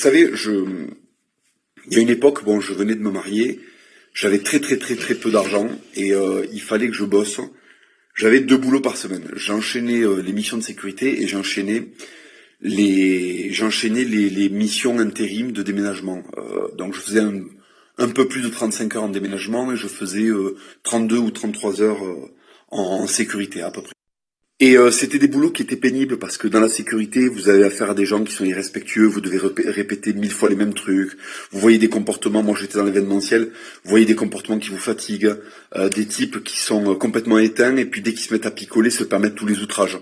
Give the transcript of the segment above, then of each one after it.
savez, il y a une époque, bon, je venais de me marier, j'avais très peu d'argent et il fallait que je bosse. J'avais 2 boulots par semaine. J'enchaînais les missions de sécurité et j'enchaînais les missions intérim de déménagement. Donc je faisais un peu plus de 35 heures en déménagement et je faisais 32 ou 33 heures en sécurité à peu près. Et c'était des boulots qui étaient pénibles parce que dans la sécurité, vous avez affaire à des gens qui sont irrespectueux, vous devez répéter 1000 fois les mêmes trucs, vous voyez des comportements, moi j'étais dans l'événementiel, vous voyez des comportements qui vous fatiguent, des types qui sont complètement éteints et puis dès qu'ils se mettent à picoler, se permettent tous les outrages.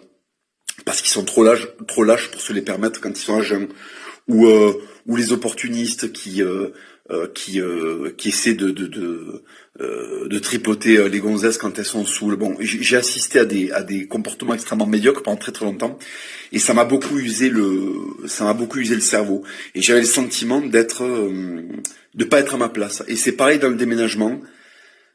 Parce qu'ils sont trop lâches pour se les permettre quand ils sont à jeun. Ou les opportunistes qui essaient de tripoter les gonzesses quand elles sont saoules. Bon, j'ai assisté à des comportements extrêmement médiocres pendant très longtemps, et ça m'a beaucoup usé le cerveau. Et j'avais le sentiment de pas être à ma place. Et c'est pareil dans le déménagement.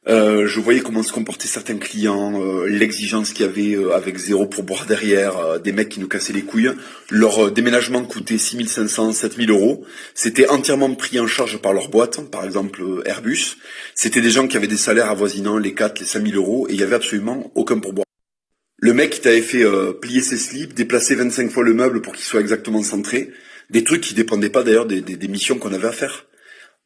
Je voyais comment se comportaient certains clients, l'exigence qu'il y avait avec zéro pourboire derrière, des mecs qui nous cassaient les couilles. Leur déménagement coûtait 6500, 7000 euros. C'était entièrement pris en charge par leur boîte, par exemple Airbus. C'était des gens qui avaient des salaires avoisinant les 4, les 5000 euros, et il y avait absolument aucun pourboire. Le mec qui t'avait fait plier ses slips, déplacer 25 fois le meuble pour qu'il soit exactement centré, des trucs qui dépendaient pas d'ailleurs des missions qu'on avait à faire.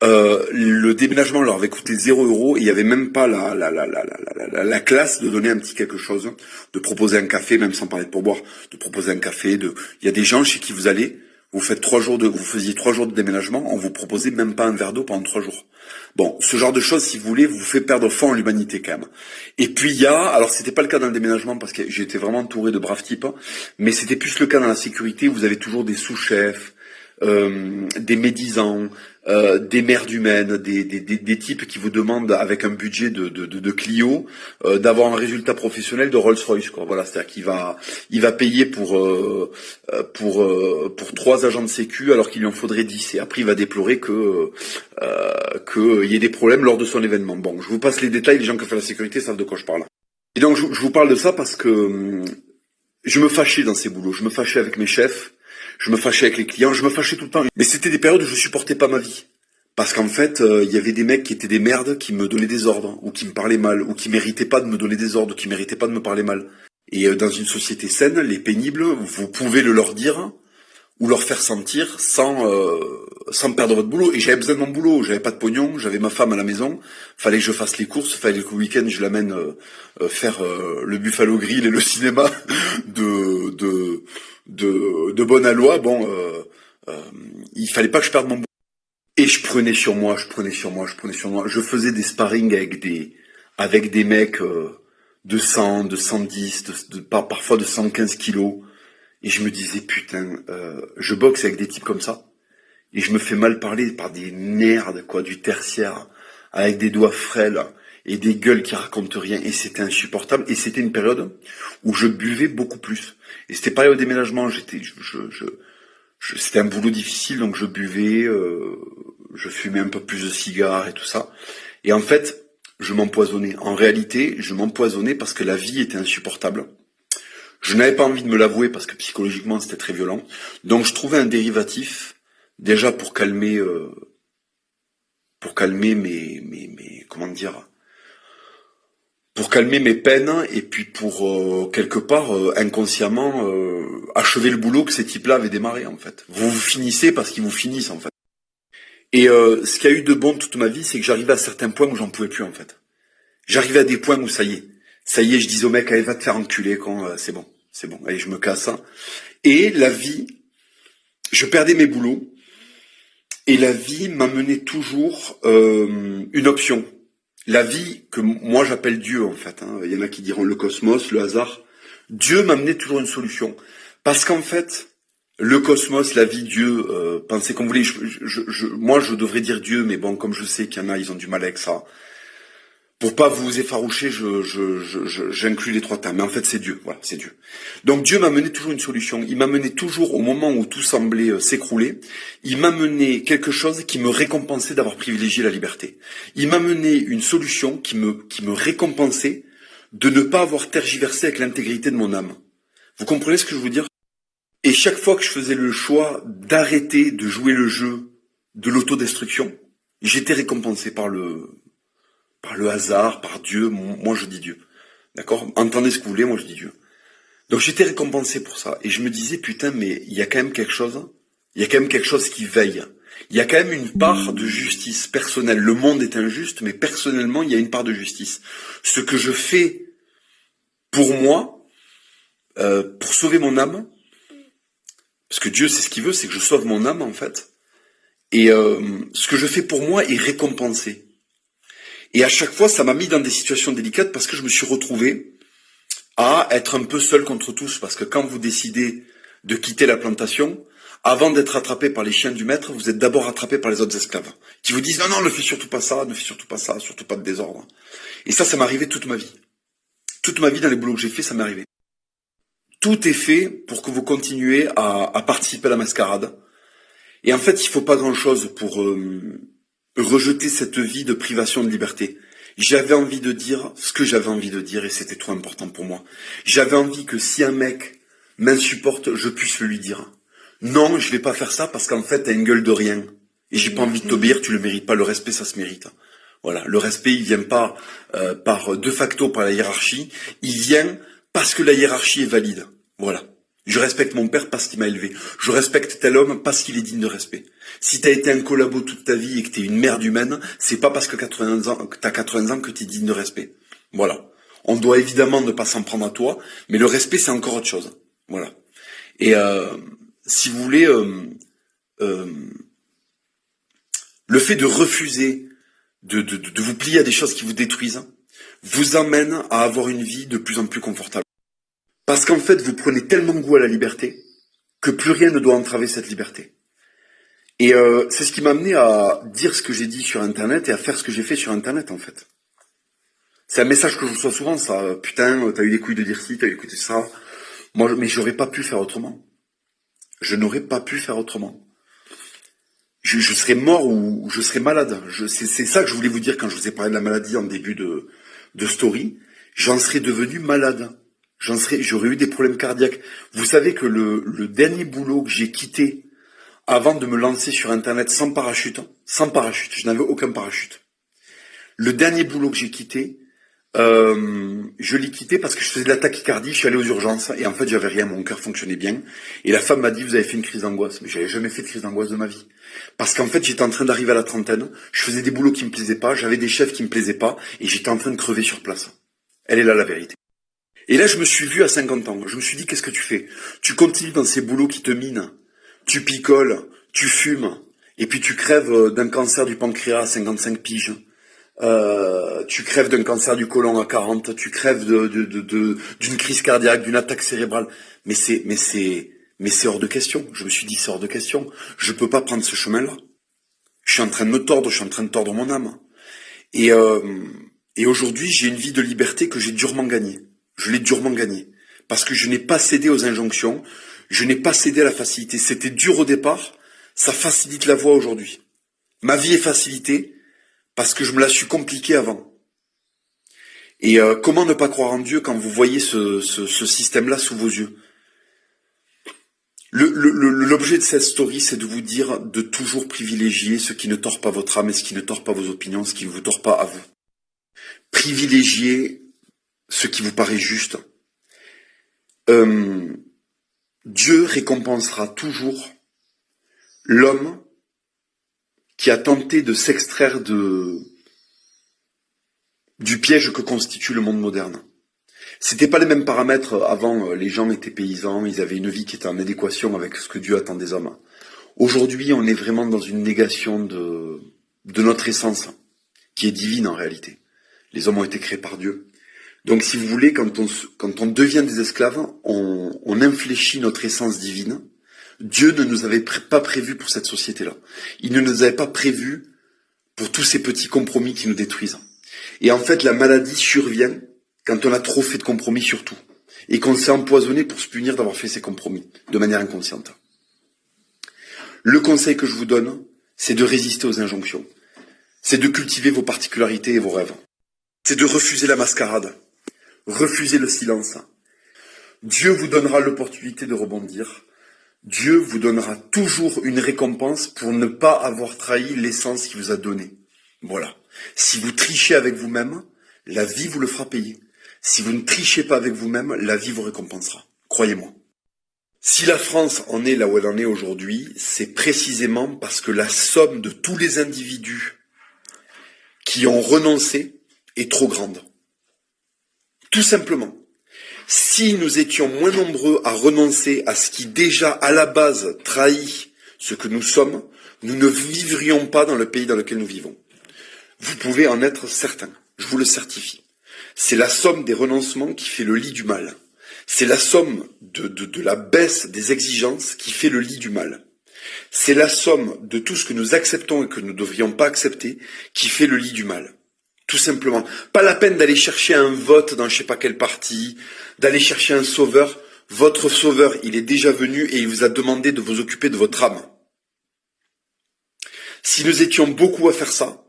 Le déménagement leur avait coûté 0 € et il y avait même pas la classe de donner un petit quelque chose, de proposer un café, même sans parler de pourboire, de proposer un café. Il y a des gens chez qui vous allez, vous faisiez 3 jours de déménagement, on vous proposait même pas un verre d'eau pendant 3 jours. Bon, ce genre de choses, si vous voulez, vous fait perdre foi en l'humanité quand même. Et puis alors c'était pas le cas dans le déménagement parce que j'étais vraiment entouré de braves types, mais c'était plus le cas dans la sécurité. Vous avez toujours des sous-chefs, des médisants, des merdes humaines, des types qui vous demandent avec un budget de Clio d'avoir un résultat professionnel de Rolls-Royce, quoi. Voilà, c'est-à-dire qu'il va payer pour 3 agents de sécu alors qu'il lui en faudrait 10, et après il va déplorer que il y ait des problèmes lors de son événement. Bon, je vous passe les détails, les gens qui font la sécurité savent de quoi je parle. Et donc je vous parle de ça parce que je me fâchais dans ces boulots, je me fâchais avec mes chefs. Je me fâchais avec les clients, je me fâchais tout le temps. Mais c'était des périodes où je supportais pas ma vie. Parce qu'en fait, il y avait des mecs qui étaient des merdes, qui me donnaient des ordres, ou qui me parlaient mal, ou qui méritaient pas de me donner des ordres, ou qui méritaient pas de me parler mal. Et dans une société saine, les pénibles, vous pouvez le leur dire, ou leur faire sentir sans perdre votre boulot. Et j'avais besoin de mon boulot, j'avais pas de pognon, j'avais ma femme à la maison, fallait que je fasse les courses, fallait que le week-end je l'amène faire le Buffalo Grill et le cinéma de bonne aloi. Bon, il fallait pas que je perde mon boulot. Et je prenais sur moi. Je faisais des sparring avec des mecs de 100, de 110, parfois de 115 kilos. Et je me disais, putain, je boxe avec des types comme ça. Et je me fais mal parler par des merdes, quoi, du tertiaire, avec des doigts frêles et des gueules qui racontent rien. Et c'était insupportable. Et c'était une période où je buvais beaucoup plus. Et c'était pareil au déménagement. C'était un boulot difficile, donc je buvais, je fumais un peu plus de cigares et tout ça. Et en fait, je m'empoisonnais. En réalité, je m'empoisonnais parce que la vie était insupportable. Je n'avais pas envie de me l'avouer parce que psychologiquement c'était très violent. Donc je trouvais un dérivatif, déjà pour calmer pour calmer mes peines, et puis pour quelque part inconsciemment achever le boulot que ces types-là avaient démarré en fait. Vous finissez parce qu'ils vous finissent en fait. Et ce qu'il y a eu de bon toute ma vie, c'est que j'arrivais à certains points où j'en pouvais plus en fait. J'arrivais à des points où ça y est, je disais au mec, allez va te faire enculer quand c'est bon, allez je me casse. Et la vie, je perdais mes boulots, et la vie m'amenait toujours une option. La vie que moi j'appelle Dieu en fait, hein. Il y en a qui diront le cosmos, le hasard. Dieu m'amenait toujours une solution. Parce qu'en fait, le cosmos, la vie, Dieu, pensez comme vous voulez, moi je devrais dire Dieu, mais bon, comme je sais qu'il y en a, ils ont du mal avec ça. Pour pas vous effaroucher, j'inclus les 3 termes. Mais en fait, c'est Dieu. Voilà, c'est Dieu. Donc Dieu m'a mené toujours une solution. Il m'a mené toujours au moment où tout semblait s'écrouler. Il m'a mené quelque chose qui me récompensait d'avoir privilégié la liberté. Il m'a mené une solution qui me récompensait de ne pas avoir tergiversé avec l'intégrité de mon âme. Vous comprenez ce que je veux dire ? Et chaque fois que je faisais le choix d'arrêter de jouer le jeu de l'autodestruction, j'étais récompensé par le hasard, par Dieu. Moi, je dis Dieu. D'accord? Entendez ce que vous voulez, moi, je dis Dieu. Donc, j'étais récompensé pour ça. Et je me disais, putain, mais il y a quand même quelque chose. Il y a quand même quelque chose qui veille. Il y a quand même une part de justice personnelle. Le monde est injuste, mais personnellement, il y a une part de justice. Ce que je fais pour moi, pour sauver mon âme, parce que Dieu, c'est ce qu'il veut, c'est que je sauve mon âme, en fait. Et ce que je fais pour moi est récompensé. Et à chaque fois, ça m'a mis dans des situations délicates parce que je me suis retrouvé à être un peu seul contre tous. Parce que quand vous décidez de quitter la plantation, avant d'être attrapé par les chiens du maître, vous êtes d'abord attrapé par les autres esclaves. Qui vous disent, non, non, ne fais surtout pas ça, ne fais surtout pas ça, surtout pas de désordre. Et ça m'est arrivé toute ma vie. Toute ma vie, dans les boulots que j'ai fait, ça m'est arrivé. Tout est fait pour que vous continuez à participer à la mascarade. Et en fait, il faut pas grand-chose pour rejeter cette vie de privation de liberté. J'avais envie de dire ce que j'avais envie de dire et c'était trop important pour moi. J'avais envie que si un mec m'insupporte, je puisse le lui dire. Non, je vais pas faire ça parce qu'en fait, t'as une gueule de rien. Et j'ai pas envie de t'obéir, tu le mérites pas. Le respect, ça se mérite. Voilà. Le respect, il vient pas de facto par la hiérarchie. Il vient parce que la hiérarchie est valide. Voilà. Je respecte mon père parce qu'il m'a élevé. Je respecte tel homme parce qu'il est digne de respect. Si t'as été un collabo toute ta vie et que t'es une merde humaine, c'est pas parce que t'as 80 ans que t'es digne de respect. Voilà. On doit évidemment ne pas s'en prendre à toi, mais le respect, c'est encore autre chose. Voilà. Et si vous voulez, le fait de refuser de vous plier à des choses qui vous détruisent, vous amène à avoir une vie de plus en plus confortable. Parce qu'en fait, vous prenez tellement goût à la liberté que plus rien ne doit entraver cette liberté. Et c'est ce qui m'a amené à dire ce que j'ai dit sur Internet et à faire ce que j'ai fait sur Internet, en fait. C'est un message que je reçois souvent, ça. Putain, t'as eu les couilles de dire ci, t'as eu les couilles de ça. Moi, mais j'aurais pas pu faire autrement. Je n'aurais pas pu faire autrement. Je serais mort ou je serais malade. C'est ça que je voulais vous dire quand je vous ai parlé de la maladie en début de story. J'en serais devenu malade. J'aurais eu des problèmes cardiaques. Vous savez que le dernier boulot que j'ai quitté avant de me lancer sur Internet sans parachute, je n'avais aucun parachute. Le dernier boulot que j'ai quitté, je l'ai quitté parce que je faisais de la tachycardie, je suis allé aux urgences et en fait j'avais rien, mon cœur fonctionnait bien. Et la femme m'a dit, vous avez fait une crise d'angoisse. Mais j'avais jamais fait de crise d'angoisse de ma vie. Parce qu'en fait j'étais en train d'arriver à la trentaine, je faisais des boulots qui me plaisaient pas, j'avais des chefs qui me plaisaient pas et j'étais en train de crever sur place. Elle est là la vérité. Et là, je me suis vu à 50 ans. Je me suis dit, qu'est-ce que tu fais? Tu continues dans ces boulots qui te minent. Tu picoles, tu fumes, et puis tu crèves d'un cancer du pancréas à 55 piges. Tu crèves d'un cancer du côlon à 40. Tu crèves d'une crise cardiaque, d'une attaque cérébrale. Mais c'est hors de question. Je me suis dit, c'est hors de question. Je peux pas prendre ce chemin-là. Je suis en train de me tordre, je suis en train de tordre mon âme. Et aujourd'hui, j'ai une vie de liberté que j'ai durement gagnée. Je l'ai durement gagné. Parce que je n'ai pas cédé aux injonctions, je n'ai pas cédé à la facilité. C'était dur au départ, ça facilite la voie aujourd'hui. Ma vie est facilitée parce que je me la suis compliquée avant. Et comment ne pas croire en Dieu quand vous voyez ce système-là sous vos yeux? L'objet de cette story, c'est de vous dire de toujours privilégier ce qui ne tord pas votre âme et ce qui ne tord pas vos opinions, ce qui ne vous tord pas à vous. Privilégiez ce qui vous paraît juste. Dieu récompensera toujours l'homme qui a tenté de s'extraire du piège que constitue le monde moderne. C'était pas les mêmes paramètres avant, les gens étaient paysans, ils avaient une vie qui était en adéquation avec ce que Dieu attend des hommes. Aujourd'hui, on est vraiment dans une négation de notre essence, qui est divine en réalité. Les hommes ont été créés par Dieu. Donc, si vous voulez, quand on devient des esclaves, on infléchit notre essence divine. Dieu ne nous avait pas prévu pour cette société-là. Il ne nous avait pas prévu pour tous ces petits compromis qui nous détruisent. Et en fait, la maladie survient quand on a trop fait de compromis sur tout. Et qu'on s'est empoisonné pour se punir d'avoir fait ces compromis, de manière inconsciente. Le conseil que je vous donne, c'est de résister aux injonctions. C'est de cultiver vos particularités et vos rêves. C'est de refuser la mascarade. Refusez le silence. Dieu vous donnera l'opportunité de rebondir. Dieu vous donnera toujours une récompense pour ne pas avoir trahi l'essence qu'il vous a donnée. Voilà. Si vous trichez avec vous-même, la vie vous le fera payer. Si vous ne trichez pas avec vous-même, la vie vous récompensera. Croyez-moi. Si la France en est là où elle en est aujourd'hui, c'est précisément parce que la somme de tous les individus qui ont renoncé est trop grande. Tout simplement. Si nous étions moins nombreux à renoncer à ce qui déjà à la base trahit ce que nous sommes, nous ne vivrions pas dans le pays dans lequel nous vivons. Vous pouvez en être certain, je vous le certifie. C'est la somme des renoncements qui fait le lit du mal. C'est la somme de la baisse des exigences qui fait le lit du mal. C'est la somme de tout ce que nous acceptons et que nous ne devrions pas accepter qui fait le lit du mal. Tout simplement. Pas la peine d'aller chercher un vote dans je sais pas quel parti, d'aller chercher un sauveur. Votre sauveur, il est déjà venu et il vous a demandé de vous occuper de votre âme. Si nous étions beaucoup à faire ça,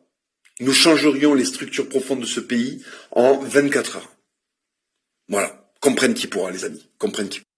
nous changerions les structures profondes de ce pays en 24 heures. Voilà. Comprenne qui pourra, les amis. Comprenne qui pourra.